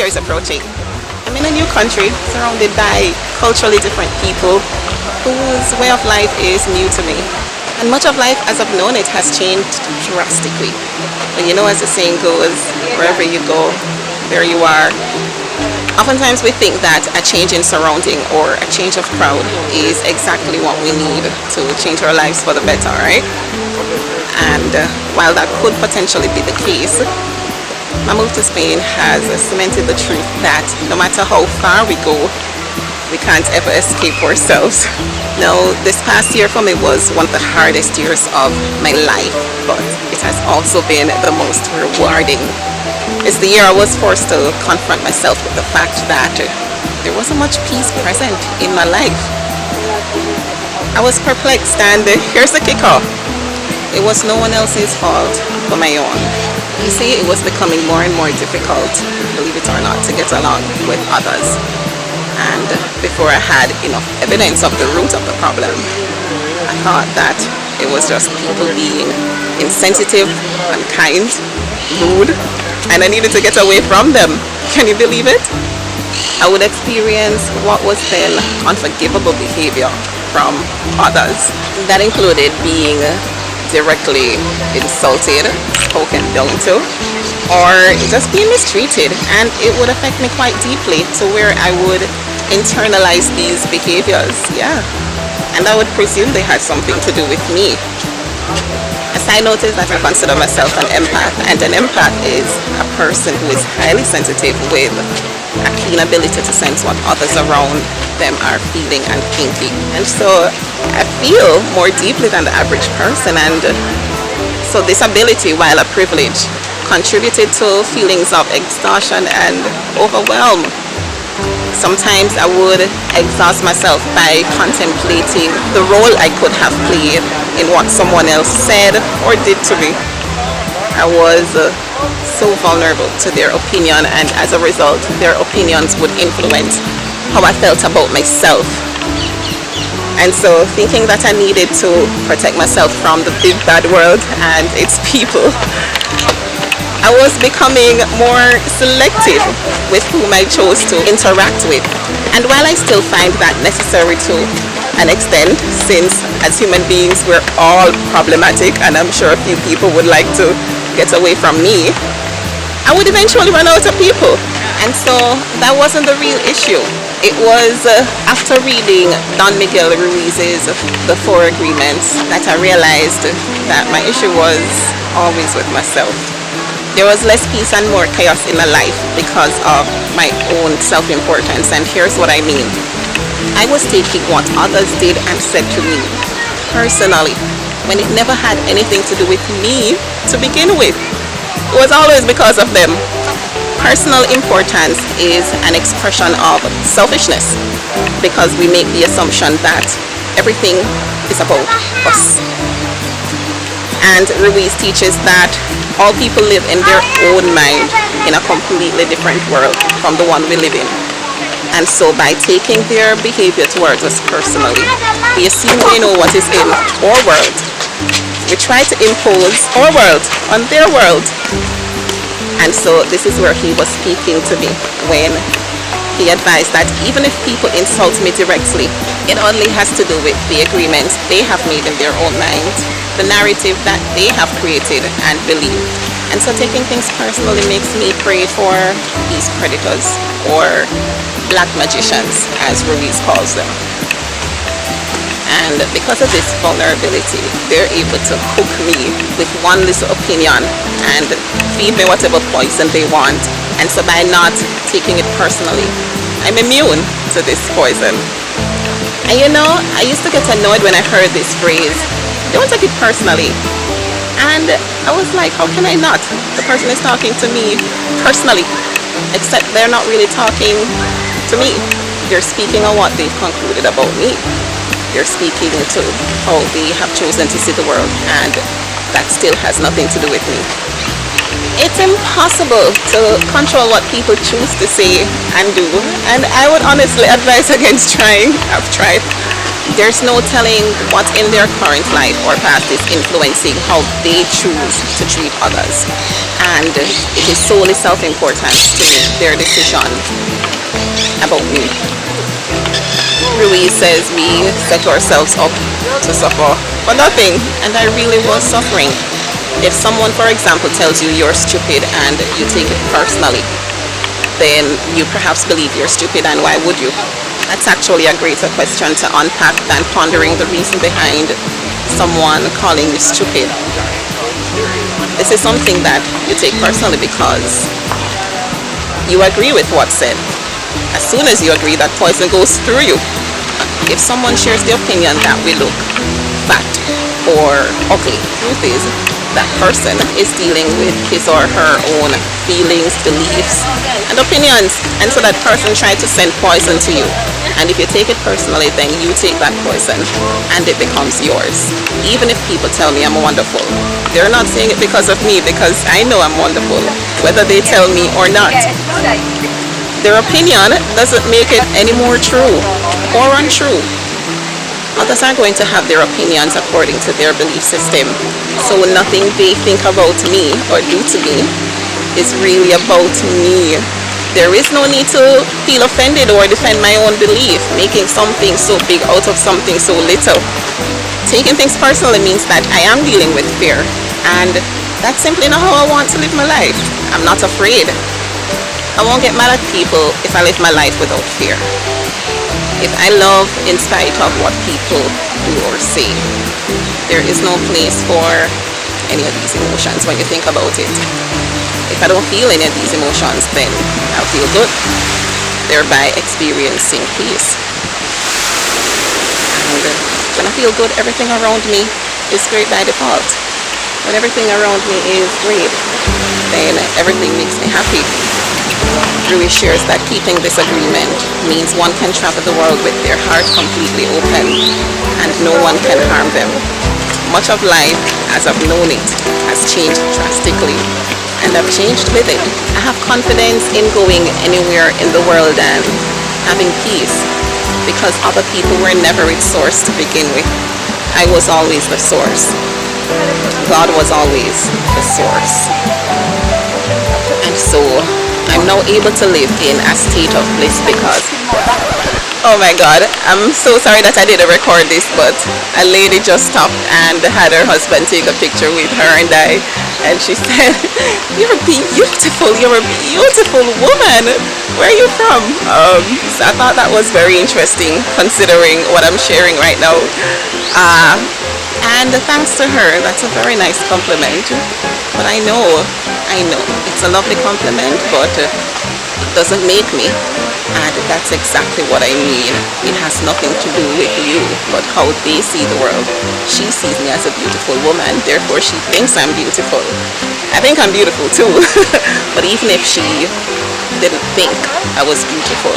Year is approaching. I'm in a new country, surrounded by culturally different people whose way of life is new to me. And much of life as I've known it has changed drastically. But you know, as the saying goes, wherever you go, there you are. Oftentimes we think that a change in surrounding or a change of crowd is exactly what we need to change our lives for the better, right? And while that could potentially be the case, my move to Spain has cemented the truth that no matter how far we go, we can't ever escape ourselves. Now, this past year for me was one of the hardest years of my life, but it has also been the most rewarding. It's the year I was forced to confront myself with the fact that there wasn't much peace present in my life. I was perplexed, and here's the kicker. It was no one else's fault but my own. You see, it was becoming more and more difficult, believe it or not, to get along with others. And before I had enough evidence of the root of the problem, I thought that it was just people being insensitive, unkind, rude, and I needed to get away from them. Can you believe it? I would experience what was then unforgivable behavior from others. That included being directly insulted, spoken down to, or just being mistreated, and it would affect me quite deeply to where I would internalize these behaviors, and I would presume they had something to do with me. As I noticed that I consider myself an empath, and an empath is a person who is highly sensitive with a keen ability to sense what others around them are feeling and thinking. And so I feel more deeply than the average person, and so this ability, while a privilege, contributed to feelings of exhaustion and overwhelm. Sometimes I would exhaust myself by contemplating the role I could have played in what someone else said or did to me. I was so vulnerable to their opinion, and as a result, their opinions would influence how I felt about myself. And so, thinking that I needed to protect myself from the big bad world and its people, I was becoming more selective with whom I chose to interact with. And while I still find that necessary to an extent, since as human beings we're all problematic, and I'm sure a few people would like to get away from me, I would eventually run out of people. And so that wasn't the real issue. It was after reading Don Miguel Ruiz's The Four Agreements that I realized that my issue was always with myself. There was less peace and more chaos in my life because of my own self-importance, and here's what I mean. I was taking what others did and said to me personally, when it never had anything to do with me to begin with. It was always because of them. Personal importance is an expression of selfishness because we make the assumption that everything is about us. And Ruiz teaches that all people live in their own mind in a completely different world from the one we live in. And so by taking their behavior towards us personally, we assume they know what is in our world. We try to impose our world on their world. And so this is where he was speaking to me when he advised that even if people insult me directly, it only has to do with the agreements they have made in their own mind, the narrative that they have created and believe. And so taking things personally makes me pray for these predators, or black magicians, as Ruiz calls them. And because of this vulnerability, they're able to hook me with one little opinion and feed me whatever poison they want. And so by not taking it personally, I'm immune to this poison. And you know, I used to get annoyed when I heard this phrase, don't take it personally. And I was like, how can I not? The person is talking to me personally, except they're not really talking to me. They're speaking on what they've concluded about me. They're speaking to how they have chosen to see the world, and that still has nothing to do with me. It's impossible to control what people choose to say and do, and I would honestly advise against trying. I've tried. There's no telling what in their current life or past is influencing how they choose to treat others. And it is solely self-importance to make their decision about me. Ruiz says we set ourselves up to suffer for nothing, and I really was suffering. If someone, for example, tells you you're stupid and you take it personally, then you perhaps believe you're stupid, and why would you? That's actually a greater question to unpack than pondering the reason behind someone calling you stupid. This is something that you take personally because you agree with what's said. As soon as you agree, that poison goes through you. If someone shares the opinion that we look fat or ugly, truth is that person is dealing with his or her own feelings, beliefs, and opinions. And so that person tries to send poison to you. And if you take it personally, then you take that poison and it becomes yours. Even if people tell me I'm wonderful, they're not saying it because of me, because I know I'm wonderful, whether they tell me or not. Their opinion doesn't make it any more true or untrue. Others are going to have their opinions according to their belief system. So nothing they think about me or do to me is really about me. There is no need to feel offended or defend my own belief, making something so big out of something so little. Taking things personally means that I am dealing with fear, and that's simply not how I want to live my life. I'm not afraid. I won't get mad at people if I live my life without fear. If I love in spite of what people do or say, there is no place for any of these emotions when you think about it. If I don't feel any of these emotions, then I'll feel good, thereby experiencing peace. And when I feel good, everything around me is great by default. When everything around me is great, then everything makes me happy. Ruiz shares that keeping this agreement means one can travel the world with their heart completely open and no one can harm them. Much of life, as I've known it, has changed drastically, and I've changed with it. I have confidence in going anywhere in the world and having peace because other people were never its source to begin with. I was always the source. God was always the source. And so I'm now able to live in a state of bliss because, oh my God, I'm so sorry that I didn't record this, but a lady just stopped and had her husband take a picture with her and I, and she said, you're beautiful woman, where are you from? So I thought that was very interesting considering what I'm sharing right now. And thanks to her, that's a very nice compliment. But I know, it's a lovely compliment, but it doesn't make me. And that's exactly what I mean. It has nothing to do with you, but how they see the world. She sees me as a beautiful woman, therefore she thinks I'm beautiful. I think I'm beautiful too. But even if she didn't think I was beautiful,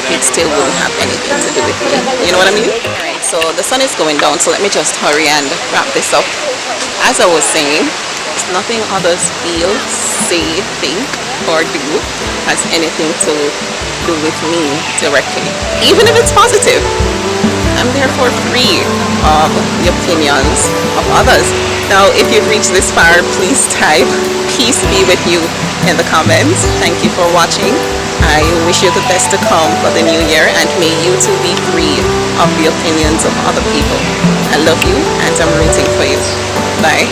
it still wouldn't have anything to do with me. You know what I mean? Alright, so the sun is going down, so let me just hurry and wrap this up. As I was saying, nothing others feel, say, think, or do has anything to do with me directly. Even if it's positive, I'm therefore free of the opinions of others. Now, if you've reached this far, please type "peace be with you" in the comments. Thank you for watching. I wish you the best to come for the new year, and may you too be free of the opinions of other people. I love you and I'm rooting for you. Bye.